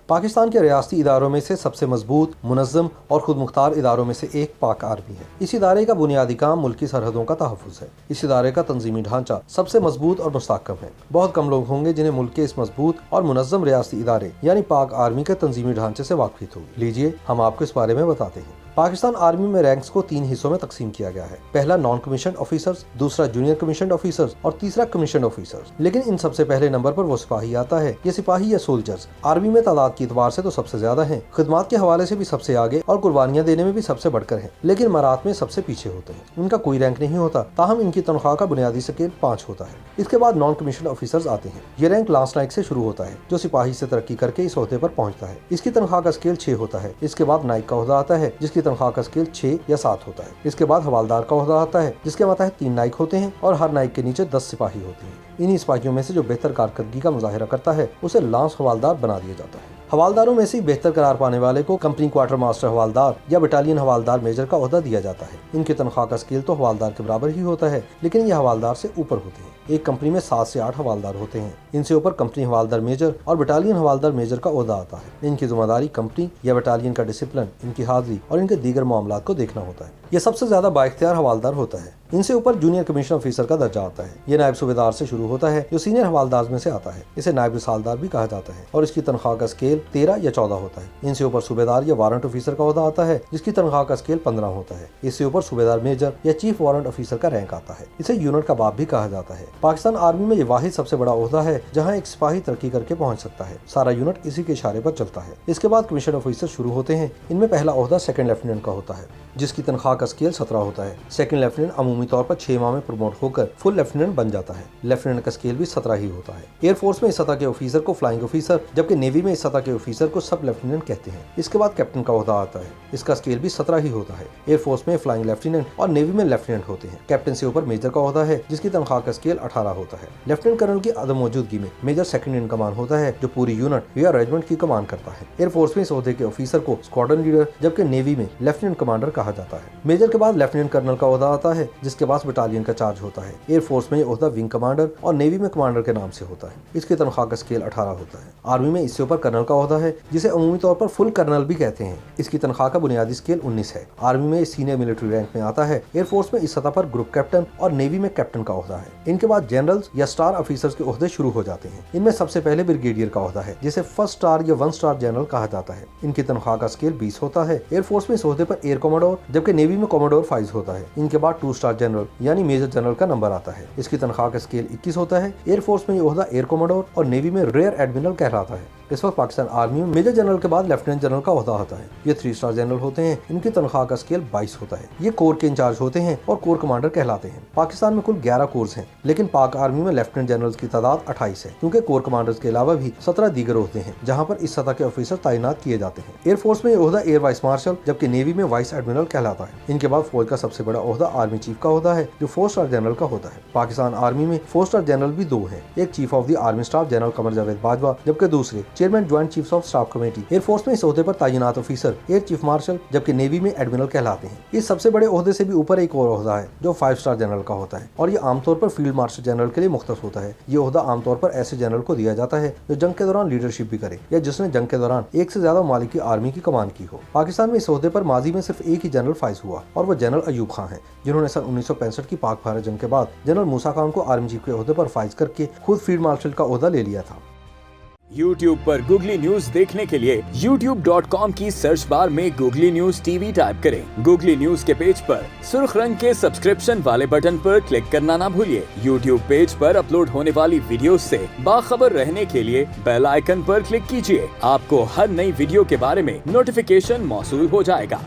پاکستان کے ریاستی اداروں میں سے سب سے مضبوط، منظم اور خود مختار اداروں میں سے ایک پاک آرمی ہے۔ اس ادارے کا بنیادی کام ملکی سرحدوں کا تحفظ ہے۔ اس ادارے کا تنظیمی ڈھانچہ سب سے مضبوط اور مستحکم ہے۔ بہت کم لوگ ہوں گے جنہیں ملک کے اس مضبوط اور منظم ریاستی ادارے یعنی پاک آرمی کے تنظیمی ڈھانچے سے واقفیت ہوگی۔ لیجیے ہم آپ کو اس بارے میں بتاتے ہیں۔ پاکستان آرمی میں رینکس کو 3 حصوں میں تقسیم کیا گیا ہے۔ پہلا نان کمیشنڈ آفیسرز، دوسرا جونیئر کمیشنڈ آفیسرز اور تیسرا کمیشنڈ آفیسرز۔ لیکن ان سب سے پہلے نمبر پر وہ سپاہی آتا ہے۔ یہ سپاہی یا سولجرز آرمی میں تعداد کے اعتبار سے تو سب سے زیادہ ہیں، خدمات کے حوالے سے بھی سب سے آگے اور قربانیاں دینے میں بھی سب سے بڑھ کر ہیں، لیکن مرات میں سب سے پیچھے ہوتے ہیں۔ ان کا کوئی رینک نہیں ہوتا، تاہم ان کی تنخواہ کا بنیادی اسکیل 5 ہوتا ہے۔ اس کے بعد نان کمیشنڈ آفیسرز آتے ہیں۔ یہ رینک لانس نائک سے شروع ہوتا ہے جو سپاہی سے ترقی کر کے اس عہدے پر پہنچتا ہے۔ اس کی تنخواہ کا اسکیل 6 ہوتا ہے۔ اس کے بعد نائک کا عہدہ آتا ہے جس کی تنخواہ کا اسکیل 6 یا 7 ہوتا ہے۔ اس کے بعد حوالدار کا عہدہ آتا ہے جس کے ماتحت 3 نائک ہوتے ہیں اور ہر نائک کے نیچے 10 سپاہی ہوتے ہیں۔ انہی سپاہیوں میں سے جو بہتر کارکردگی کا مظاہرہ کرتا ہے اسے لانس حوالدار بنا دیا جاتا ہے۔ حوالداروں میں سے بہتر قرار پانے والے کو کمپنی کوارٹر ماسٹر حوالدار یا بٹالین حوالدار میجر کا عہدہ دیا جاتا ہے۔ ان کی تنخواہ کا اسکیل تو حوالدار کے برابر ہی ہوتا ہے، لیکن یہ حوالدار سے اوپر ہوتے ہیں۔ ایک کمپنی میں 7 سے 8 حوالدار ہوتے ہیں۔ ان سے اوپر کمپنی حوالدار میجر اور بٹالین حوالدار میجر کا عہدہ آتا ہے۔ ان کی ذمہ داری کمپنی یا بٹالین کا ڈسپلن، ان کی حاضری اور ان کے دیگر معاملات کو دیکھنا ہوتا ہے۔ یہ سب سے زیادہ بااختیار حوالدار ہوتا ہے۔ ان سے اوپر جونیئر کمیشن آفیسر کا درجہ آتا ہے۔ یہ نائب صوبیدار سے شروع ہوتا ہے جو سینئر حوالدار میں سے آتا ہے۔ اسے نائب رسالدار بھی کہا جاتا ہے اور اس کی تنخواہ کا اسکیل 13 یا 14 ہوتا ہے۔ ان سے اوپر صوبیدار یا وارنٹ آفیسر کا عہدہ آتا ہے جس کی تنخواہ کا اسکیل 15 ہوتا ہے۔ اس سے اوپر صوبیدار میجر یا چیف وارنٹ آفیسر کا رینک آتا ہے۔ اسے یونٹ کا باب بھی کہا جاتا ہے۔ پاکستان آرمی میں یہ واحد سب سے بڑا عہدہ ہے جہاں ایک سپاہی ترقی کر کے پہنچ سکتا ہے۔ سارا یونٹ اسی کے اشارے پر چلتا ہے۔ اس کے بعد کمیشن آفیسر شروع ہوتے ہیں۔ ان میں پہلا عہدہ سیکنڈ لیفٹیننٹ کا ہوتا ہے جس کی تنخواہ کا اسکیل 17 ہوتا ہے۔ سیکنڈ لیفٹیننٹ عمومی طور پر 6 ماہ میں پروموٹ ہو کر فل لیفٹیننٹ بن جاتا ہے۔ لیفٹیننٹ کا اسکیل بھی 17 ہی ہوتا ہے۔ ایئر فورس میں اس سطح کے آفیسر کو فلائنگ آفیسر جبکہ نیوی میں اس سطح کے آفیسر کو سب لیفٹیننٹ کہتے ہیں۔ اس کے بعد کیپٹن کا عہدہ آتا ہے۔ اس کا اسکیل بھی 17 ہی ہوتا ہے۔ ایئر فورس میں فلائنگ لیفٹیننٹ اور نیوی میں لیفٹیننٹ ہوتے ہیں۔ کیپٹن سے اوپر میجر کا عہدہ ہے جس کی تنخواہ کا اسکیل 18 ہوتا ہے۔ لیفٹیننٹ کرنل کی عدم موجودگی میں میجر سیکنڈ ان کمان ہوتا ہے جو پوری یونٹ یا ریجمنٹ کی کمان کرتا ہے۔ ایئر فورس میں اس عہدے کے آفیسر کو اسکواڈرن لیڈر جبکہ نیوی میں لیفٹیننٹ کمانڈر کہا جاتا ہے۔ میجر کے بعد لیفٹیننٹ کرنل کا عہدہ آتا ہے جس کے پاس بٹالین کا چارج ہوتا ہے۔ ایئر فورس میں یہ عہدہ ونگ کمانڈر اور نیوی میں کمانڈر کے نام سے ہوتا ہے۔ اس کی تنخواہ کا اسکیل 18 ہوتا ہے۔ آرمی میں اس سے اوپر کرنل کا عہدہ ہے جسے عمومی طور پر فل کرنل بھی کہتے ہیں۔ اس کی تنخواہ کا بنیادی اسکیل 19 ہے۔ آرمی میں سینئر ملٹری رینک میں آتا ہے۔ ایئر فورس میں اس سطح پر گروپ کیپٹن اور نیوی میں کیپٹن کا عہدہ ہے۔ ان کے بعد جنرلز یا سٹار آفیسرز کے عہدے شروع ہو جاتے ہیں۔ ان میں سب سے پہلے بریگیڈیئر کا عہدہ ہے جسے فرسٹ سٹار یا 1 سٹار جنرل کہا جاتا ہے۔ ان کی تنخواہ کا اسکیل 20 ہوتا ہے۔ ایئر فورس میں اس عہدے پر ایئر کوموڈور جبکہ نیوی میں کوموڈور 5 ہوتا ہے۔ ان کے بعد 2 سٹار جنرل یعنی میجر جنرل کا نمبر آتا ہے۔ اس کی تنخواہ کا اسکیل 21 ہوتا ہے۔ ایئر فورس میں یہ عہدہ ایئر کوموڈور اور نیوی میں ریئر ایڈمرل کہلاتا ہے۔ اس وقت پاکستان آرمی میں میجر جنرل کے بعد لیفٹیننٹ جنرل کا عہدہ آتا ہے۔ یہ 3 سٹار جنرل ہوتے ہیں۔ ان کی تنخواہ کا اسکیل 22 ہوتا ہے۔ یہ کور کے انچارج ہوتے ہیں اور کور کمانڈر کہلاتے ہیں۔ پاکستان میں کل 11 کورز ہیں لیکن پاک آرمی میں لیفٹیننٹ جنرلز کی تعداد 28 ہے کیونکہ کور کمانڈرز کے علاوہ بھی 17 دیگر عہدے ہیں جہاں پر اس سطح کے آفیسر تعینات کیے جاتے ہیں۔ ایئر فورس میں یہ عہدہ ایئر وائس مارشل جبکہ نیوی میں وائس ایڈمرل کہلاتا ہے۔ ان کے بعد فوج کا سب سے بڑا عہدہ آرمی چیف کا عہدہ ہے جو 4 سٹار جنرل کا ہوتا ہے۔ پاکستان آرمی میں 4 سٹار جنرل بھی 2 ہیں، ایک chief of the army staff general Qamar Javed Bajwa جبکہ دوسرے chairman joint chiefs of staff committee. Air force میں اس عہدے پر تعینات آفیسر ایئر چیف مارشل جبکہ نیوی میں ایڈمرل کہلاتے ہیں۔ اس سب سے بڑے عہدے سے بھی اوپر ایک اور عہدہ ہے جو 5 سٹار جنرل کا ہوتا ہے اور یہ عام طور پر فیلڈ مارشل جنرل کے لیے مختص ہوتا ہے۔ یہ عہدہ عام طور پر ایسے جنرل کو دیا جاتا ہے جو جنگ کے دوران لیڈرشپ بھی کرے یا جس نے جنگ کے دوران ایک سے زیادہ ممالک کی آرمی کی کمان کی ہو۔ پاکستان میں اس عہدے پر ماضی میں صرف ایک ہی جنرل فائز ہوا اور وہ جنرل ایوب خان ہیں جنہوں نے سن 1965 کی پاک بھارت جنگ کے بعد جنرل موسیٰ خان کو آرمی چیف کے عہدے پر فائز کر کے خود فیلڈ مارشل کا عہدہ لے لیا تھا۔ YouTube پر گوگلی نیوز دیکھنے کے لیے youtube.com کی سرچ بار میں googly news T V type کریں۔ گوگلی نیوز کے پیج پر سرخ رنگ کے سبسکرپشن والے بٹن پر کلک کرنا نہ بھولیے۔ YouTube پیج پر اپلوڈ ہونے والی ویڈیوز سے باخبر رہنے کے لیے بیل آئیکن پر کلک کیجیے۔ آپ کو ہر نئی ویڈیو کے بارے میں نوٹیفیکیشن موصول ہو جائے گا۔